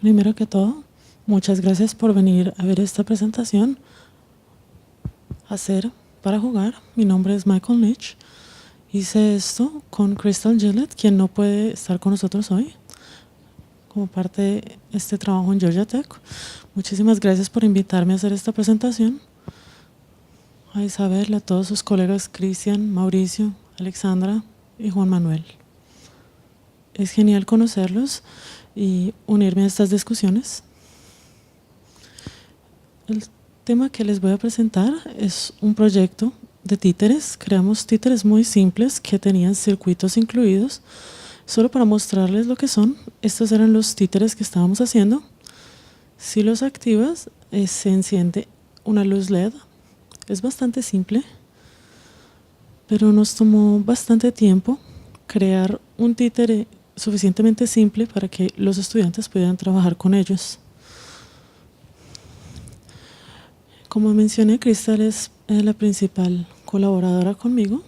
Primero que todo, muchas gracias por venir a ver esta presentación. Hacer para jugar. Mi nombre es Michael Mitch. Hice esto con Crystal Gillett, quien no puede estar con nosotros hoy, como parte de este trabajo en Georgia Tech. Muchísimas gracias por invitarme a hacer esta presentación. A Isabel, a todos sus colegas Cristian, Mauricio, Alexandra y Juan Manuel. Es genial conocerlos y unirme a estas discusiones. El tema que les voy a presentar es un proyecto de títeres. Creamos títeres muy simples que tenían circuitos incluidos. Solo para mostrarles lo que son, estos eran los títeres que estábamos haciendo. Si los activas, se enciende una luz LED. Es bastante simple, pero nos tomó bastante tiempo crear un títere suficientemente simple para que los estudiantes pudieran trabajar con ellos. Como mencioné, Crystal es la principal colaboradora conmigo.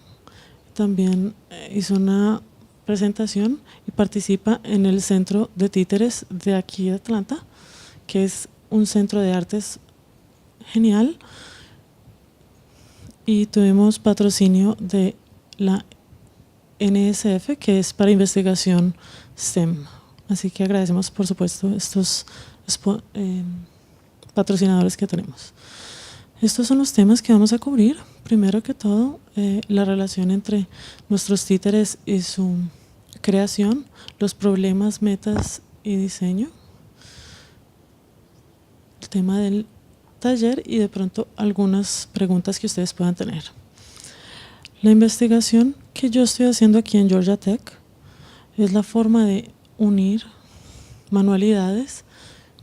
También hizo una presentación y participa en el Centro de Títeres de aquí de Atlanta, que es un centro de artes genial. Y tuvimos patrocinio de la NSF, que es para investigación STEM. Así que agradecemos, por supuesto, estos patrocinadores que tenemos. Estos son los temas que vamos a cubrir. Primero que todo, la relación entre nuestros títeres y su creación, los problemas, metas y diseño, el tema del taller y de pronto algunas preguntas que ustedes puedan tener. La investigación que yo estoy haciendo aquí en Georgia Tech es la forma de unir manualidades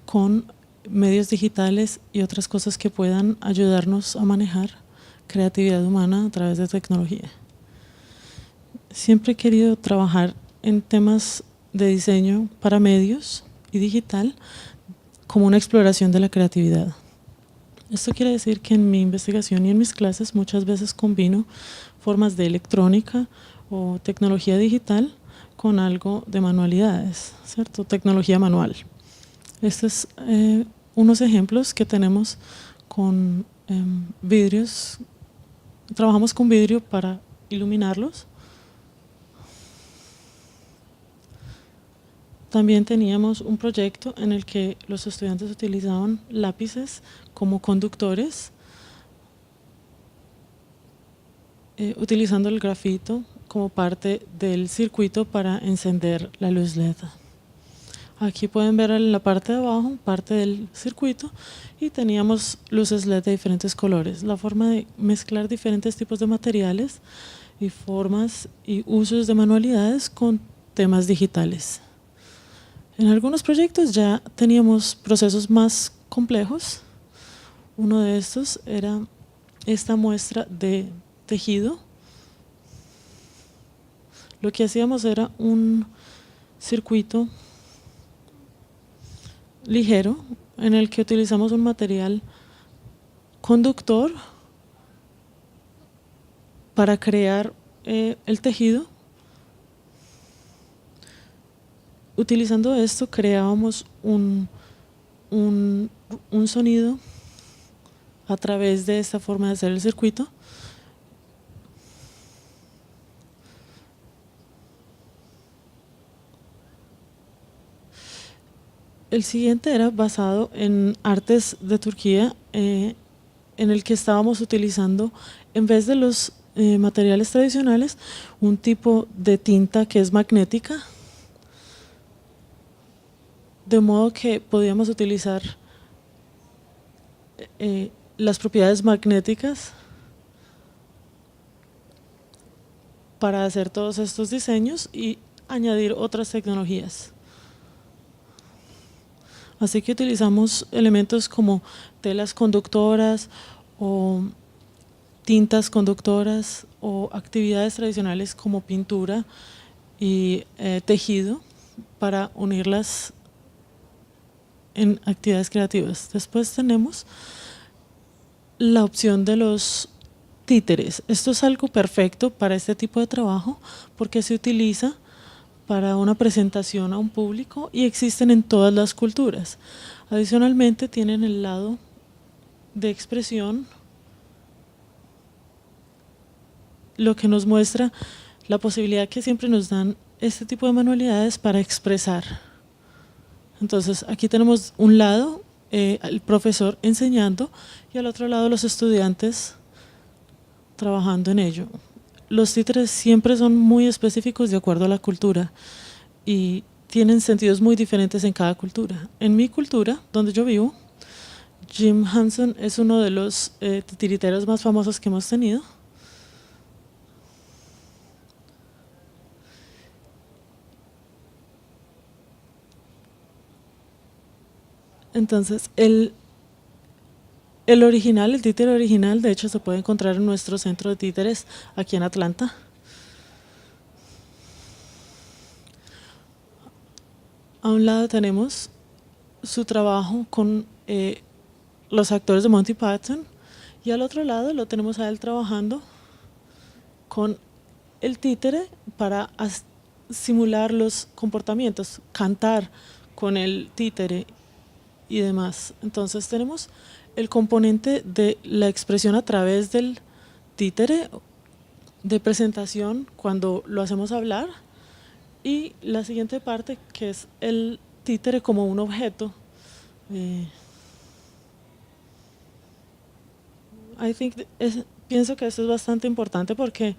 con medios digitales y otras cosas que puedan ayudarnos a manejar creatividad humana a través de tecnología. Siempre he querido trabajar en temas de diseño para medios y digital como una exploración de la creatividad. Esto quiere decir que en mi investigación y en mis clases muchas veces combino formas de electrónica o tecnología digital con algo de manualidades, ¿cierto? Tecnología manual. Estos es unos ejemplos que tenemos con vidrios. Trabajamos con vidrio para iluminarlos. También teníamos un proyecto en el que los estudiantes utilizaban lápices como conductores, utilizando el grafito como parte del circuito para encender la luz LED. Aquí pueden ver en la parte de abajo parte del circuito y teníamos luces LED de diferentes colores. La forma de mezclar diferentes tipos de materiales y formas y usos de manualidades con temas digitales. En algunos proyectos ya teníamos procesos más complejos. Uno de estos era esta muestra de tejido. Lo que hacíamos era un circuito ligero en el que utilizamos un material conductor para crear el tejido. Utilizando esto creábamos un sonido a través de esta forma de hacer el circuito. El siguiente era basado en artes de Turquía, en el que estábamos utilizando, en vez de los materiales tradicionales, un tipo de tinta que es magnética, de modo que podíamos utilizar las propiedades magnéticas para hacer todos estos diseños y añadir otras tecnologías. Así que utilizamos elementos como telas conductoras o tintas conductoras o actividades tradicionales como pintura y tejido para unirlas en actividades creativas. Después tenemos la opción de los títeres. Esto es algo perfecto para este tipo de trabajo porque se utiliza para una presentación a un público y existen en todas las culturas. Adicionalmente tienen el lado de expresión, lo que nos muestra la posibilidad que siempre nos dan este tipo de manualidades para expresar. Entonces aquí tenemos un lado el profesor enseñando y al otro lado los estudiantes trabajando en ello. Los títeres siempre son muy específicos de acuerdo a la cultura y tienen sentidos muy diferentes en cada cultura. En mi cultura, donde yo vivo, Jim Henson es uno de los titiriteros más famosos que hemos tenido. Entonces, el original, el títere original, de hecho se puede encontrar en nuestro centro de títeres aquí en Atlanta. A un lado tenemos su trabajo con los actores de Monty Python y al otro lado lo tenemos a él trabajando con el títere para simular los comportamientos, cantar con el títere y demás. Entonces tenemos el componente de la expresión a través del títere, de presentación cuando lo hacemos hablar, y la siguiente parte que es el títere como un objeto. Pienso que esto es bastante importante porque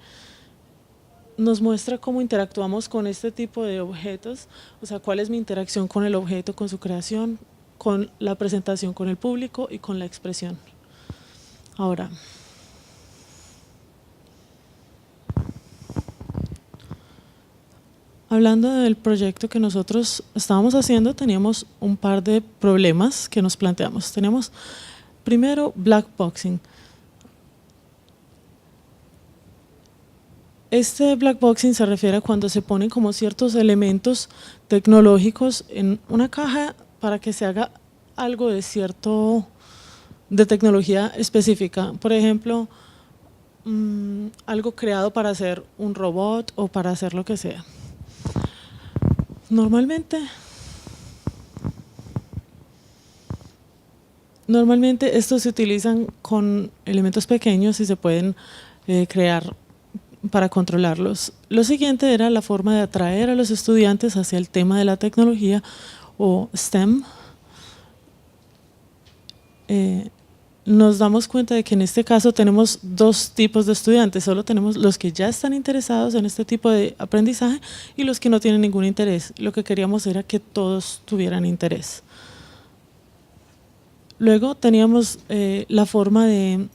nos muestra cómo interactuamos con este tipo de objetos, o sea, cuál es mi interacción con el objeto, con su creación, con la presentación con el público y con la expresión. Ahora, hablando del proyecto que nosotros estábamos haciendo, teníamos un par de problemas que nos planteamos. Teníamos, primero, black boxing. Este black boxing se refiere a cuando se ponen como ciertos elementos tecnológicos en una caja para que se haga algo de tecnología específica. Por ejemplo, algo creado para hacer un robot o para hacer lo que sea. Normalmente estos se utilizan con elementos pequeños y se pueden crear para controlarlos. Lo siguiente era la forma de atraer a los estudiantes hacia el tema de la tecnología o STEM. Nos damos cuenta de que en este caso tenemos dos tipos de estudiantes, solo tenemos los que ya están interesados en este tipo de aprendizaje y los que no tienen ningún interés. Lo que queríamos era que todos tuvieran interés. Luego teníamos la forma de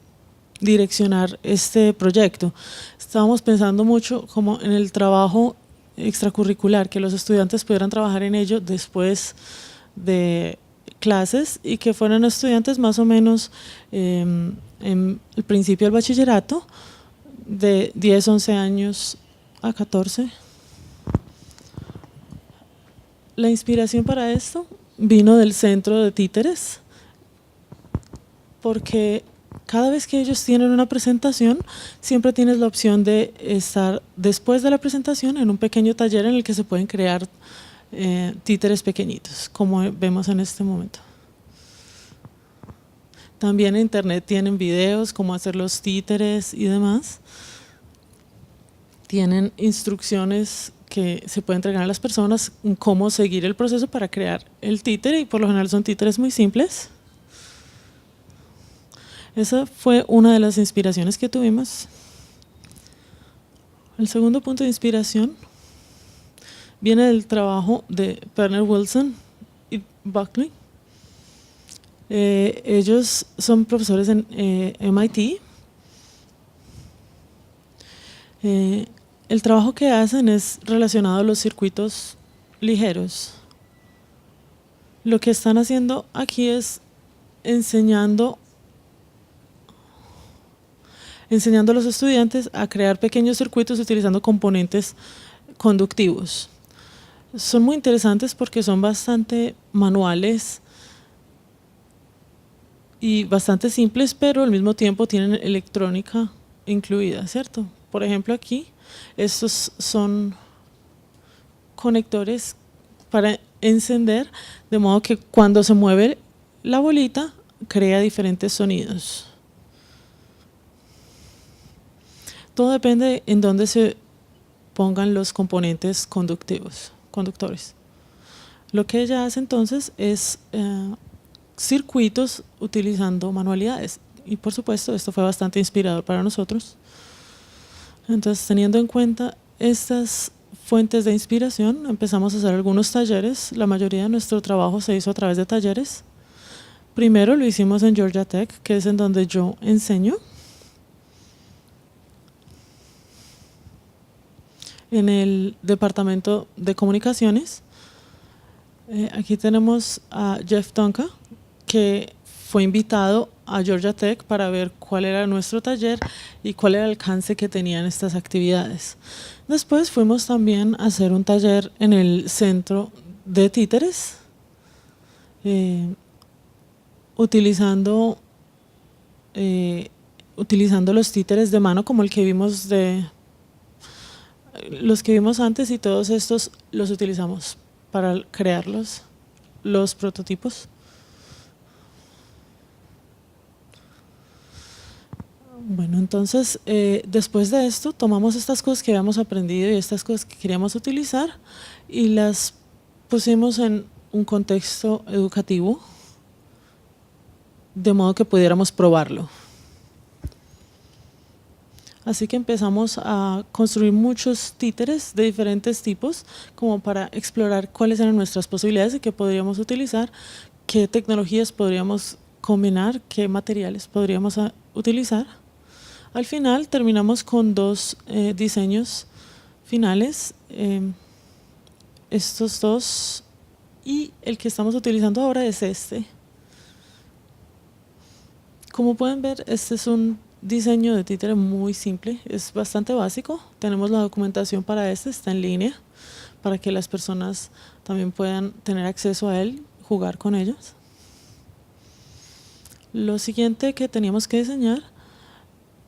direccionar este proyecto. Estábamos pensando mucho como en el trabajo extracurricular, que los estudiantes pudieran trabajar en ello después de clases y que fueran estudiantes más o menos en el principio del bachillerato, de 10, 11 años a 14. La inspiración para esto vino del centro de títeres, porque cada vez que ellos tienen una presentación, siempre tienes la opción de estar después de la presentación en un pequeño taller en el que se pueden crear títeres pequeñitos, como vemos en este momento. También en internet tienen videos, cómo hacer los títeres y demás. Tienen instrucciones que se pueden entregar a las personas, cómo seguir el proceso para crear el títere, y por lo general son títeres muy simples. Esa fue una de las inspiraciones que tuvimos. El segundo punto de inspiración viene del trabajo de Pernell Wilson y Buckley. Ellos son profesores en MIT. El trabajo que hacen es relacionado a los circuitos ligeros. Lo que están haciendo aquí es enseñando a los estudiantes a crear pequeños circuitos utilizando componentes conductivos. Son muy interesantes porque son bastante manuales y bastante simples, pero al mismo tiempo tienen electrónica incluida, ¿cierto? Por ejemplo, aquí estos son conectores para encender, de modo que cuando se mueve la bolita crea diferentes sonidos. Todo depende en dónde se pongan los componentes conductores. Lo que ella hace entonces es circuitos utilizando manualidades. Y por supuesto, esto fue bastante inspirador para nosotros. Entonces, teniendo en cuenta estas fuentes de inspiración, empezamos a hacer algunos talleres. La mayoría de nuestro trabajo se hizo a través de talleres. Primero lo hicimos en Georgia Tech, que es en donde yo enseño. En el departamento de comunicaciones. Aquí tenemos a Jeff Tonka, que fue invitado a Georgia Tech para ver cuál era nuestro taller y cuál era el alcance que tenían estas actividades. Después fuimos también a hacer un taller en el centro de títeres, utilizando los títeres de mano como el que vimos los que vimos antes, y todos estos los utilizamos para crear los prototipos. Bueno, entonces después de esto tomamos estas cosas que habíamos aprendido y estas cosas que queríamos utilizar y las pusimos en un contexto educativo de modo que pudiéramos probarlo. Así que empezamos a construir muchos títeres de diferentes tipos como para explorar cuáles eran nuestras posibilidades y qué podríamos utilizar, qué tecnologías podríamos combinar, qué materiales podríamos utilizar. Al final terminamos con dos diseños finales, estos dos, y el que estamos utilizando ahora es este. Como pueden ver, este es un diseño de títere muy simple, es bastante básico. Tenemos la documentación para está en línea, para que las personas también puedan tener acceso a él, jugar con ellos. Lo siguiente que teníamos que diseñar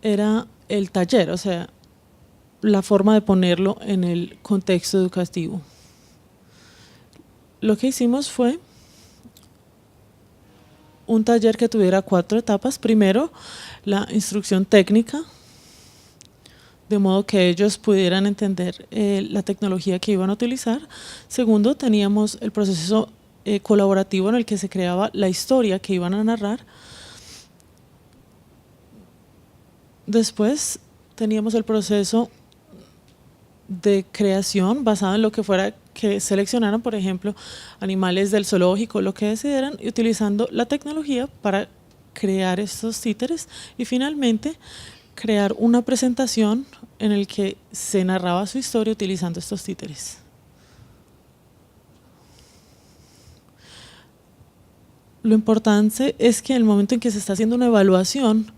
era el taller, o sea, la forma de ponerlo en el contexto educativo. Lo que hicimos fue un taller que tuviera 4 etapas. Primero, la instrucción técnica, de modo que ellos pudieran entender la tecnología que iban a utilizar. Segundo, teníamos el proceso colaborativo en el que se creaba la historia que iban a narrar. Después teníamos el proceso de creación basado en lo que fuera que seleccionaran, por ejemplo, animales del zoológico, lo que decidieran, y utilizando la tecnología para crear estos títeres, y finalmente crear una presentación en el que se narraba su historia utilizando estos títeres. Lo importante es que en el momento en que se está haciendo una evaluación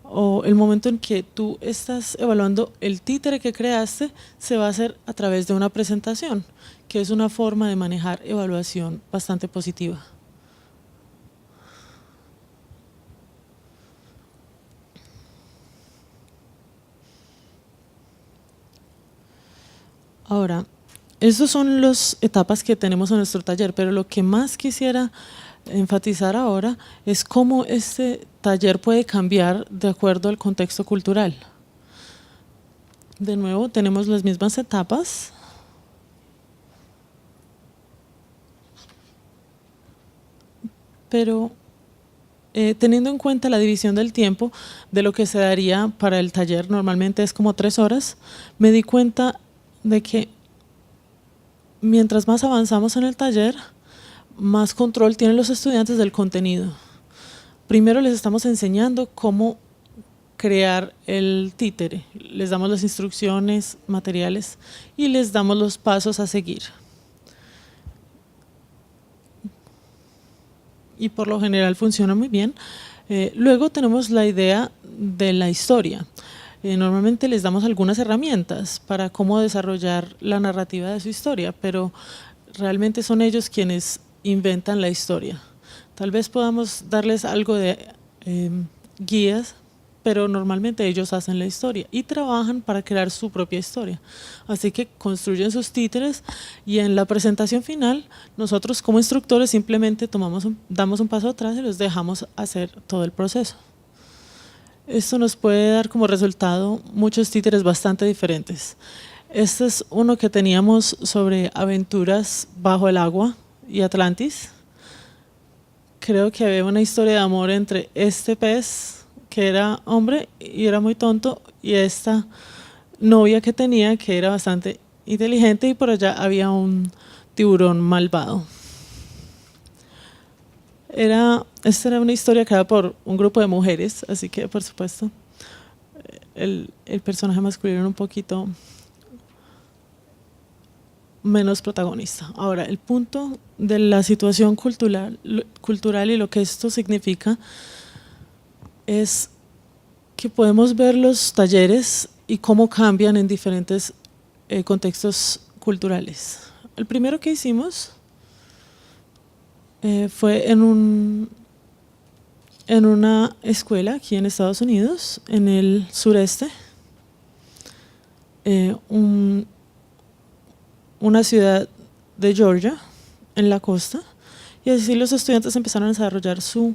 o el momento en que tú estás evaluando el títere que creaste, se va a hacer a través de una presentación, que es una forma de manejar evaluación bastante positiva. Ahora, estas son las etapas que tenemos en nuestro taller, pero lo que más quisiera enfatizar ahora es cómo este taller puede cambiar de acuerdo al contexto cultural. De nuevo, tenemos las mismas etapas. Pero teniendo en cuenta la división del tiempo de lo que se daría para el taller, normalmente es como 3 horas, me di cuenta de que mientras más avanzamos en el taller, más control tienen los estudiantes del contenido. Primero les estamos enseñando cómo crear el títere, les damos las instrucciones, materiales y les damos los pasos a seguir. Y por lo general funciona muy bien. Luego tenemos la idea de la historia. Normalmente les damos algunas herramientas para cómo desarrollar la narrativa de su historia, pero realmente son ellos quienes inventan la historia. Tal vez podamos darles algo de guías pero normalmente ellos hacen la historia y trabajan para crear su propia historia. Así que construyen sus títeres y en la presentación final nosotros como instructores simplemente damos un paso atrás y los dejamos hacer todo el proceso. Esto nos puede dar como resultado muchos títeres bastante diferentes. Este es uno que teníamos sobre aventuras bajo el agua y Atlantis. Creo que había una historia de amor entre este pez, que era hombre y era muy tonto, y esta novia que tenía, que era bastante inteligente, y por allá había un tiburón malvado. Esta era una historia creada por un grupo de mujeres, así que por supuesto el personaje masculino era un poquito menos protagonista. Ahora, el punto de la situación cultural y lo que esto significa es que podemos ver los talleres y cómo cambian en diferentes contextos culturales. El primero que hicimos fue en una escuela aquí en Estados Unidos, en el sureste, una ciudad de Georgia, en la costa, y así los estudiantes empezaron a desarrollar su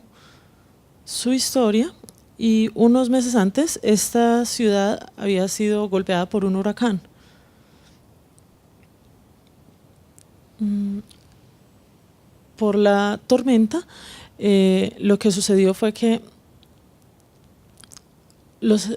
historia, y unos meses antes esta ciudad había sido golpeada por un huracán. Por la tormenta, lo que sucedió fue que los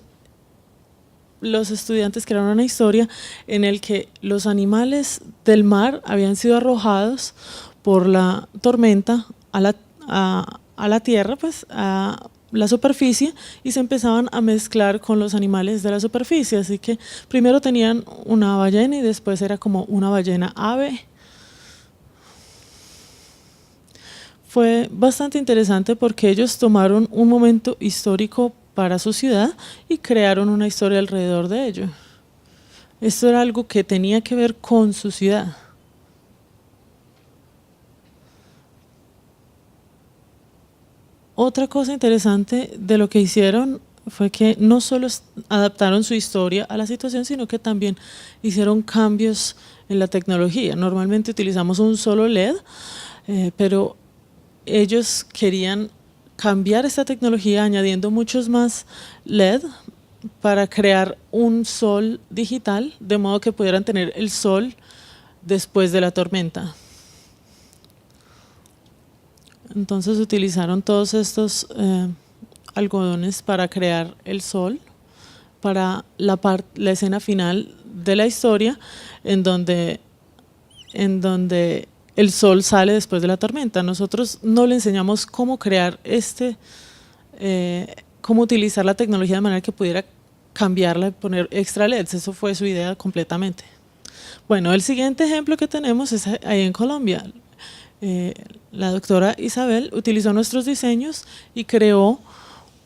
estudiantes crearon una historia en el que los animales del mar habían sido arrojados por la tormenta a la tierra, pues a la superficie, y se empezaban a mezclar con los animales de la superficie. Así que primero tenían una ballena y después era como una ballena ave. Fue bastante interesante porque ellos tomaron un momento histórico para su ciudad y crearon una historia alrededor de ello. Esto era algo que tenía que ver con su ciudad. Otra cosa interesante de lo que hicieron fue que no solo adaptaron su historia a la situación, sino que también hicieron cambios en la tecnología. Normalmente utilizamos un solo LED, pero ellos querían cambiar esta tecnología añadiendo muchos más LED para crear un sol digital, de modo que pudieran tener el sol después de la tormenta. Entonces utilizaron todos estos algodones para crear el sol, para la escena final de la historia, en donde el sol sale después de la tormenta. Nosotros no le enseñamos cómo crear cómo utilizar la tecnología de manera que pudiera cambiarla y poner extra LEDs. Eso fue su idea completamente. Bueno, el siguiente ejemplo que tenemos es ahí en Colombia. La doctora Isabel utilizó nuestros diseños y creó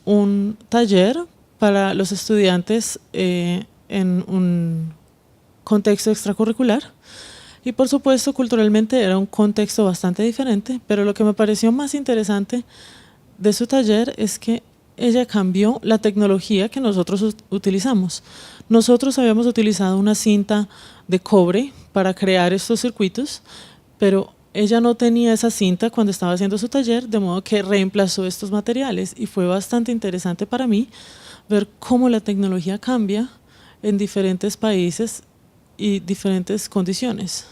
un taller para los estudiantes en un contexto extracurricular. Y por supuesto, culturalmente era un contexto bastante diferente, pero lo que me pareció más interesante de su taller es que ella cambió la tecnología que nosotros utilizamos. Nosotros habíamos utilizado una cinta de cobre para crear estos circuitos, pero ella no tenía esa cinta cuando estaba haciendo su taller, de modo que reemplazó estos materiales, y fue bastante interesante para mí ver cómo la tecnología cambia en diferentes países y diferentes condiciones.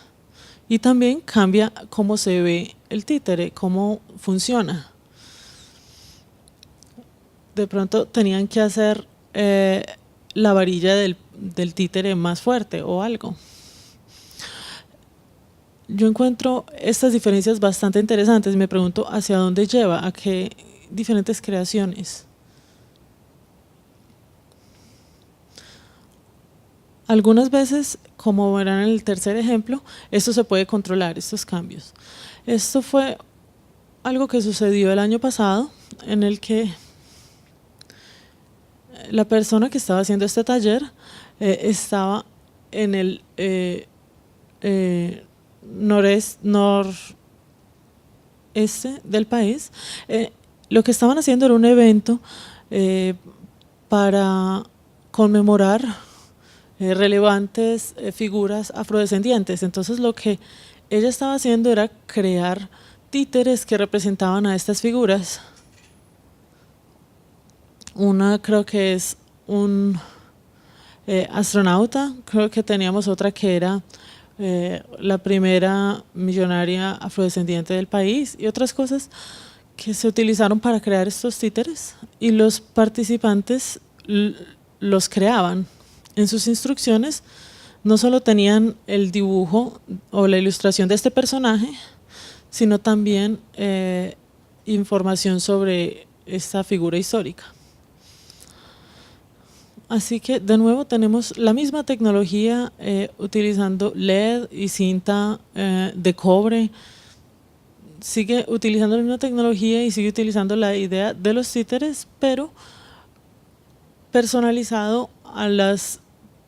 Y también cambia cómo se ve el títere, cómo funciona. De pronto tenían que hacer la varilla del títere más fuerte o algo. Yo encuentro estas diferencias bastante interesantes. Me pregunto hacia dónde lleva, a qué diferentes creaciones. Algunas veces, como verán en el tercer ejemplo, esto se puede controlar, estos cambios. Esto fue algo que sucedió el año pasado, en el que la persona que estaba haciendo este taller estaba en el noreste del país. Lo que estaban haciendo era un evento para conmemorar relevantes figuras afrodescendientes. Entonces lo que ella estaba haciendo era crear títeres que representaban a estas figuras. Una creo que es un astronauta, creo que teníamos otra que era la primera millonaria afrodescendiente del país y otras cosas que se utilizaron para crear estos títeres y los participantes los creaban. En sus instrucciones no solo tenían el dibujo o la ilustración de este personaje, sino también información sobre esta figura histórica. Así que de nuevo tenemos la misma tecnología utilizando LED y cinta de cobre. Sigue utilizando la misma tecnología y sigue utilizando la idea de los títeres, pero personalizado a las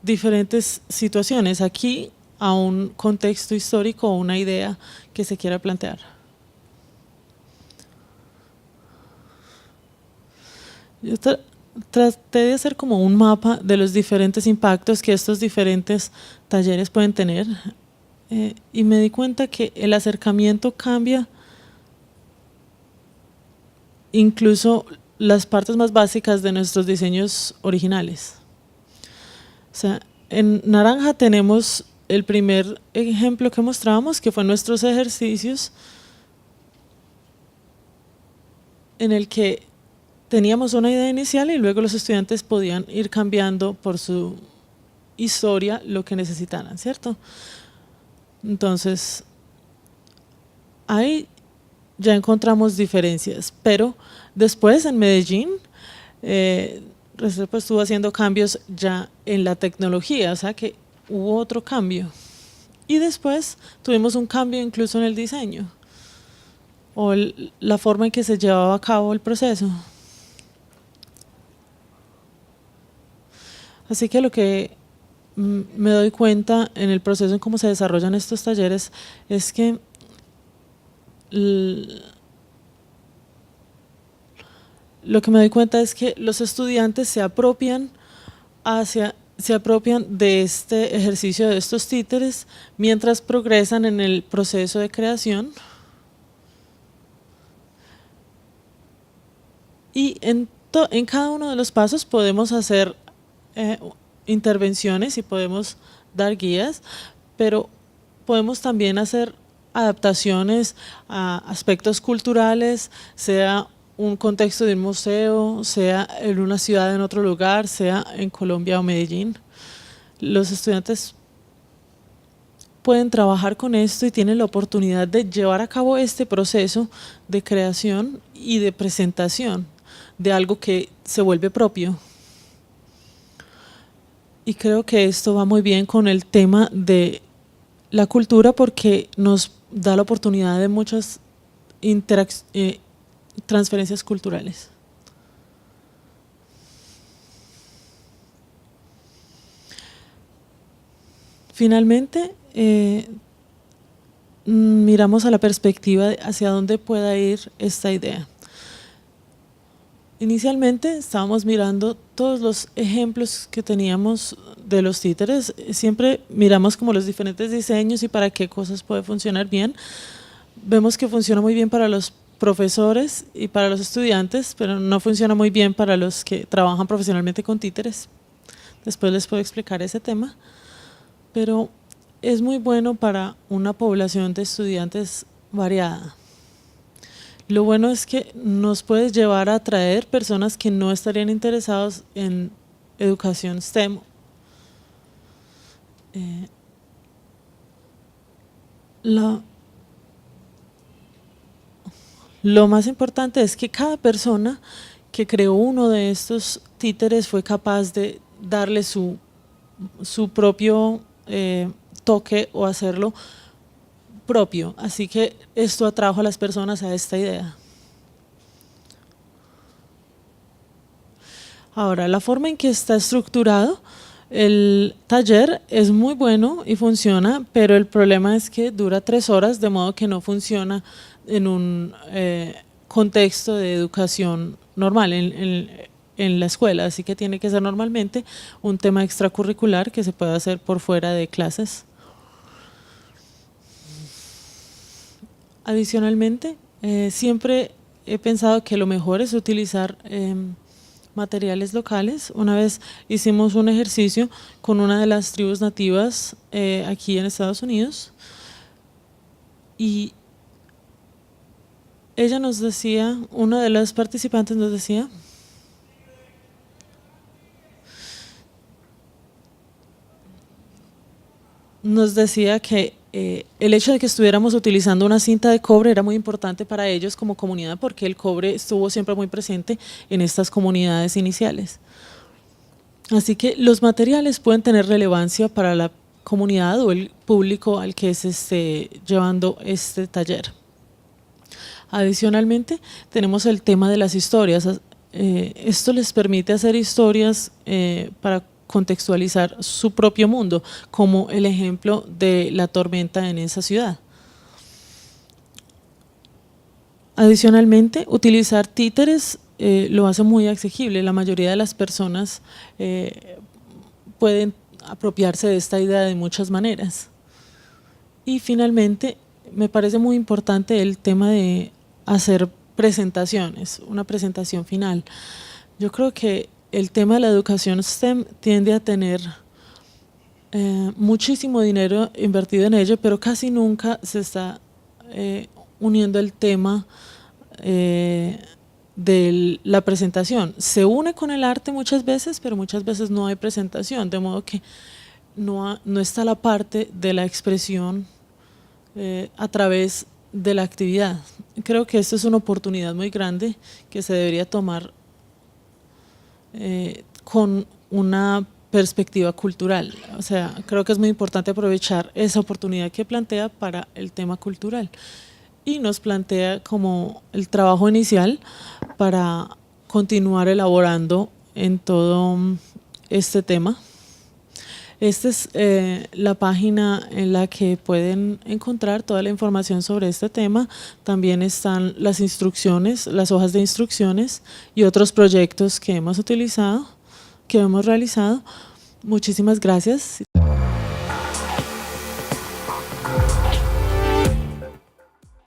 diferentes situaciones, aquí a un contexto histórico o una idea que se quiera plantear. Yo traté de hacer como un mapa de los diferentes impactos que estos diferentes talleres pueden tener y me di cuenta que el acercamiento cambia incluso las partes más básicas de nuestros diseños originales. O sea, en naranja tenemos el primer ejemplo que mostrábamos, que fue nuestros ejercicios, en el que teníamos una idea inicial y luego los estudiantes podían ir cambiando por su historia lo que necesitaran, ¿cierto? Entonces, ahí ya encontramos diferencias, pero después en Medellín, pues estuvo haciendo cambios ya en la tecnología, o sea que hubo otro cambio. Y después tuvimos un cambio incluso en el diseño, o la forma en que se llevaba a cabo el proceso. Así que lo que me doy cuenta en el proceso en cómo se desarrollan estos talleres es que lo que me doy cuenta es que los estudiantes se apropian de este ejercicio, de estos títeres, mientras progresan en el proceso de creación. Y en cada uno de los pasos podemos hacer intervenciones y podemos dar guías, pero podemos también hacer adaptaciones a aspectos culturales, sea un contexto de un museo, sea en una ciudad en otro lugar, sea en Colombia o Medellín. Los estudiantes pueden trabajar con esto y tienen la oportunidad de llevar a cabo este proceso de creación y de presentación de algo que se vuelve propio. Y creo que esto va muy bien con el tema de la cultura porque nos da la oportunidad de muchas transferencias culturales. Finalmente, miramos a la perspectiva de hacia dónde pueda ir esta idea. Inicialmente estábamos mirando todos los ejemplos que teníamos de los títeres, siempre miramos como los diferentes diseños y para qué cosas puede funcionar bien. Vemos que funciona muy bien para los profesores y para los estudiantes, pero no funciona muy bien para los que trabajan profesionalmente con títeres. Después les puedo explicar ese tema, pero es muy bueno para una población de estudiantes variada. Lo bueno es que nos puede llevar a atraer personas que no estarían interesados en educación STEM. Lo más importante es que cada persona que creó uno de estos títeres fue capaz de darle su propio toque o hacerlo propio, así que esto atrajo a las personas a esta idea. Ahora, la forma en que está estructurado el taller es muy bueno y funciona, pero el problema es que dura 3 horas, de modo que no funciona en un contexto de educación normal. en la escuela, así que tiene que ser normalmente un tema extracurricular que se pueda hacer por fuera de clases. Adicionalmente, siempre he pensado que lo mejor es utilizar materiales locales. Una vez hicimos un ejercicio con una de las tribus nativas aquí en Estados Unidos y ella nos decía, una de las participantes nos decía, que el hecho de que estuviéramos utilizando una cinta de cobre era muy importante para ellos como comunidad porque el cobre estuvo siempre muy presente en estas comunidades iniciales. Así que los materiales pueden tener relevancia para la comunidad o el público al que se esté llevando este taller. Adicionalmente, tenemos el tema de las historias. Esto les permite hacer historias para contextualizar su propio mundo, como el ejemplo de la tormenta en esa ciudad. Adicionalmente, utilizar títeres lo hace muy accesible. La mayoría de las personas pueden apropiarse de esta idea de muchas maneras. Y finalmente, me parece muy importante el tema de hacer presentaciones, una presentación final. Yo creo que el tema de la educación STEM tiende a tener muchísimo dinero invertido en ello, pero casi nunca se está uniendo el tema de la presentación. Se une con el arte muchas veces, pero muchas veces no hay presentación, de modo que no está la parte de la expresión a través de la actividad. Creo que esto es una oportunidad muy grande que se debería tomar con una perspectiva cultural. O sea, creo que es muy importante aprovechar esa oportunidad que plantea para el tema cultural y nos plantea como el trabajo inicial para continuar elaborando en todo este tema. Esta es la página en la que pueden encontrar toda la información sobre este tema. También están las instrucciones, las hojas de instrucciones y otros proyectos que hemos utilizado, que hemos realizado. Muchísimas gracias.